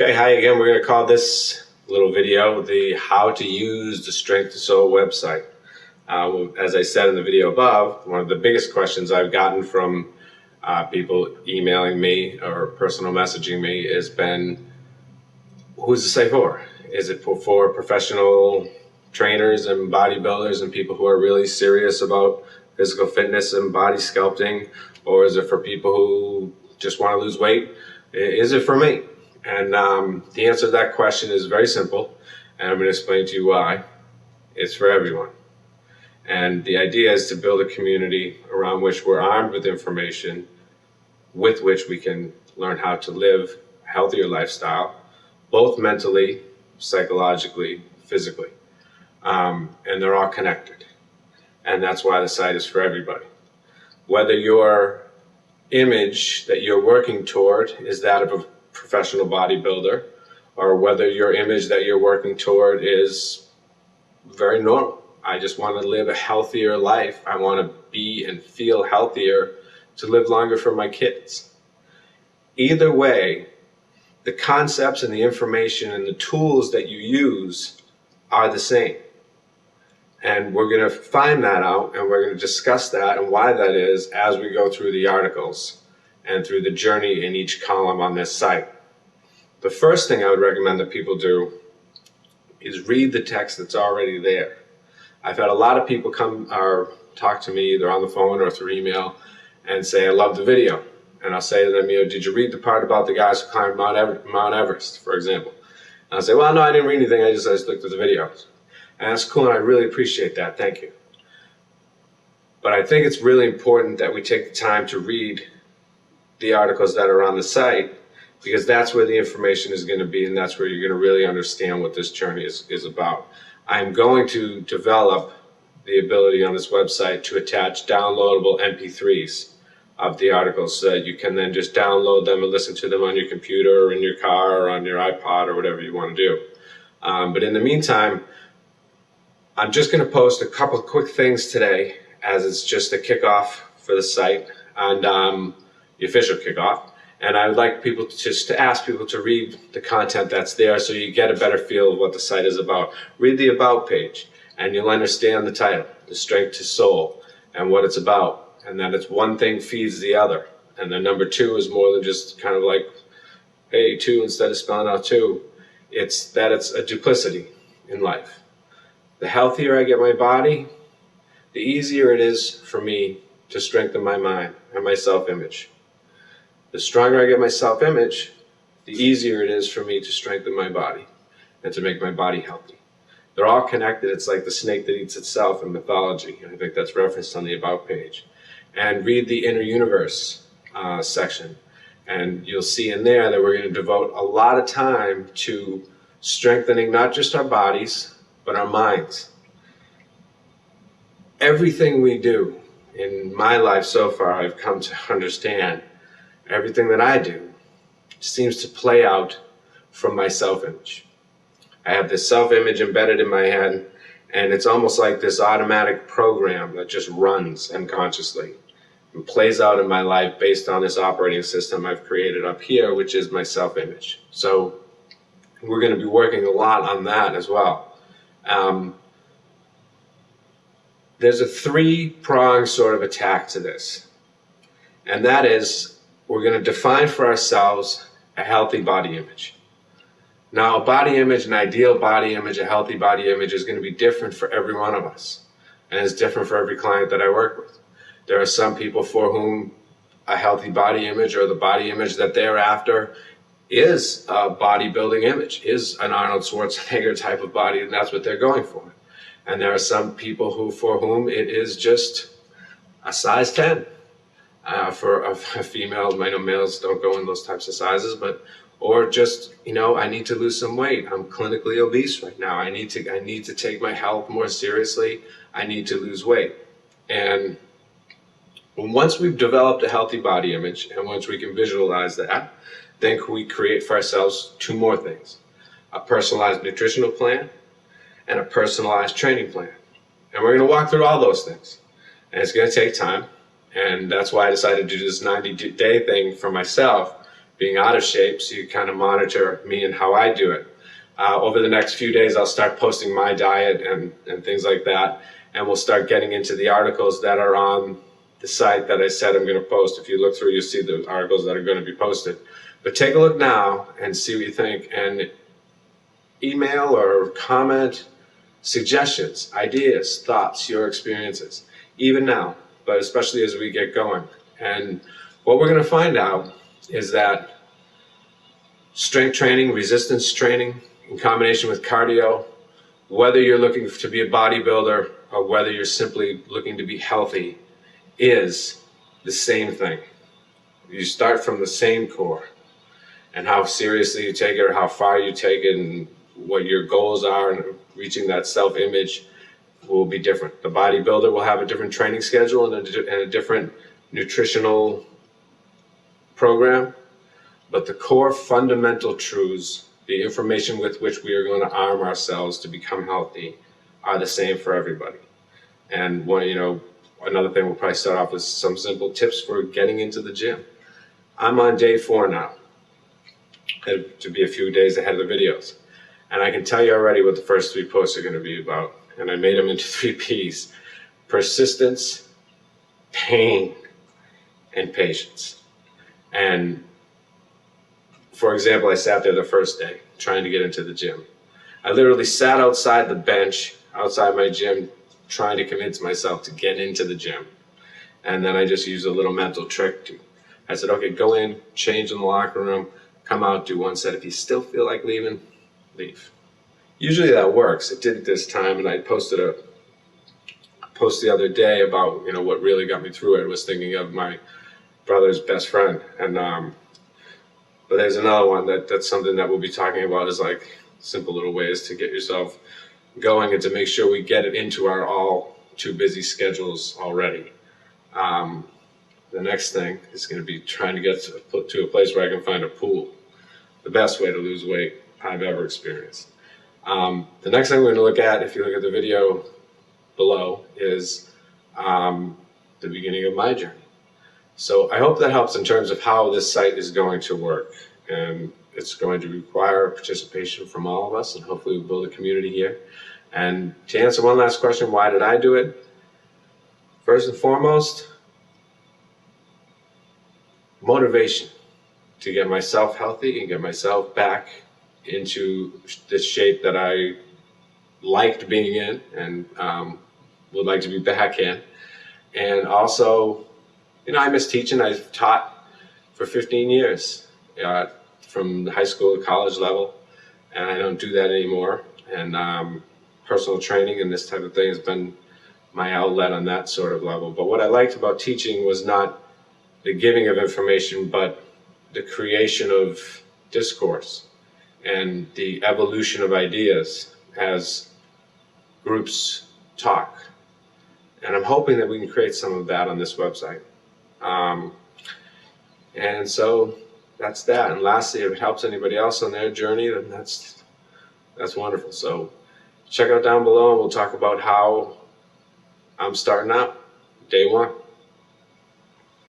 Okay, hi again. We're going to call this little video the How to Use the Strength to Soul website. As I said in the video above, one of the biggest questions I've gotten from people emailing me or personal messaging me has been, who's the site for? Is it for professional trainers and bodybuilders and people who are really serious about physical fitness and body sculpting? Or is it for people who just want to lose weight? Is it for me? And the answer to that question is very simple, and I'm going to explain to you why. It's for everyone. And the idea is to build a community around which we're armed with information with which we can learn how to live a healthier lifestyle, both mentally, psychologically, physically. And they're all connected. And that's why the site is for everybody. Whether your image that you're working toward is that of a professional bodybuilder, or whether your image that you're working toward is very normal. I just want to live a healthier life. I want to be and feel healthier to live longer for my kids. Either way, the concepts and the information and the tools that you use are the same. And we're going to find that out, and we're going to discuss that and why that is as we go through the articles and through the journey in each column on this site. The first thing I would recommend that people do is read the text that's already there. I've had a lot of people come or talk to me either on the phone or through email and say, I love the video. And I'll say to them, did you read the part about the guys who climbed Mount Everest, for example? And I'll say, well, no, I didn't read anything. I just looked at the videos. And that's cool, and I really appreciate that. Thank you. But I think it's really important that we take the time to read the articles that are on the site, because that's where the information is going to be, and that's where you're going to really understand what this journey is about. I'm going to develop the ability on this website to attach downloadable MP3s of the articles so that you can then just download them and listen to them on your computer or in your car or on your iPod or whatever you want to do. But in the meantime, I'm just going to post a couple quick things today, as it's just a kickoff for the site and the official kickoff. And I would like people to ask people to read the content that's there so you get a better feel of what the site is about. Read the About page and you'll understand the title, The Strength to Soul, and what it's about. And that it's one thing feeds the other. And then number two is more than just kind of like, hey, two instead of spelling out two. It's that it's a duplicity in life. The healthier I get my body, the easier it is for me to strengthen my mind and my self-image. The stronger I get my self-image, the easier it is for me to strengthen my body and to make my body healthy. They're all connected. It's like the snake that eats itself in mythology. And I think that's referenced on the About page. And read the Inner Universe section. And you'll see in there that we're going to devote a lot of time to strengthening not just our bodies, but our minds. Everything we do in my life so far, I've come to understand, everything that I do seems to play out from my self-image. I have this self-image embedded in my head, and it's almost like this automatic program that just runs unconsciously and plays out in my life based on this operating system I've created up here, which is my self-image. So we're going to be working a lot on that as well. There's a three-pronged sort of attack to this, and that is we're going to define for ourselves a healthy body image. Now, a body image, an ideal body image, a healthy body image is going to be different for every one of us, and it's different for every client that I work with. There are some people for whom a healthy body image or the body image that they're after is a bodybuilding image, is an Arnold Schwarzenegger type of body, and that's what they're going for. And there are some people for whom it is just a size 10. For a female, I know males don't go in those types of sizes, or just, I need to lose some weight. I'm clinically obese right now. I need to take my health more seriously. I need to lose weight. And once we've developed a healthy body image, and once we can visualize that, then we create for ourselves two more things: a personalized nutritional plan and a personalized training plan. And we're going to walk through all those things. And it's going to take time. And that's why I decided to do this 90-day thing for myself, being out of shape, so you kind of monitor me and how I do it. Over the next few days, I'll start posting my diet and things like that, and we'll start getting into the articles that are on the site that I said I'm going to post. If you look through, you'll see the articles that are going to be posted. But take a look now and see what you think, and email or comment suggestions, ideas, thoughts, your experiences, even now, but especially as we get going. And what we're going to find out is that strength training, resistance training, in combination with cardio, whether you're looking to be a bodybuilder or whether you're simply looking to be healthy, is the same thing. You start from the same core, and how seriously you take it or how far you take it and what your goals are and reaching that self-image will be different. The bodybuilder will have a different training schedule and a different nutritional program, but the core fundamental truths, the information with which we are going to arm ourselves to become healthy, are the same for everybody. And another thing, we'll probably start off with some simple tips for getting into the gym. I'm on day 4 now, to be a few days ahead of the videos. And I can tell you already what the first 3 posts are going to be about. And I made them into 3 P's: persistence, pain, and patience. And for example, I sat there the first day trying to get into the gym. I literally sat outside the bench, outside my gym, trying to convince myself to get into the gym. And then I just used a little mental trick. I said, okay, go in, change in the locker room, come out, do 1 set. If you still feel like leaving, leave. Usually that works. It didn't this time, and I posted a post the other day about what really got me through it. I was thinking of my brother's best friend, and but there's another one that's something that we'll be talking about, is like simple little ways to get yourself going and to make sure we get it into our all too busy schedules already. The next thing is going to be trying to get to a place where I can find a pool. The best way to lose weight I've ever experienced. The next thing we're going to look at, if you look at the video below, is the beginning of my journey. So I hope that helps in terms of how this site is going to work. And it's going to require participation from all of us, and hopefully we'll build a community here. And to answer one last question, why did I do it? First and foremost, motivation to get myself healthy and get myself back into the shape that I liked being in and would like to be back in. And also, I miss teaching. I've taught for 15 years, from the high school to college level, and I don't do that anymore. And personal training and this type of thing has been my outlet on that sort of level. But what I liked about teaching was not the giving of information, but the creation of discourse and the evolution of ideas as groups talk. And I'm hoping that we can create some of that on this website. And so that's that. And lastly, if it helps anybody else on their journey, then that's wonderful. So check out down below, and we'll talk about how I'm starting out day 1.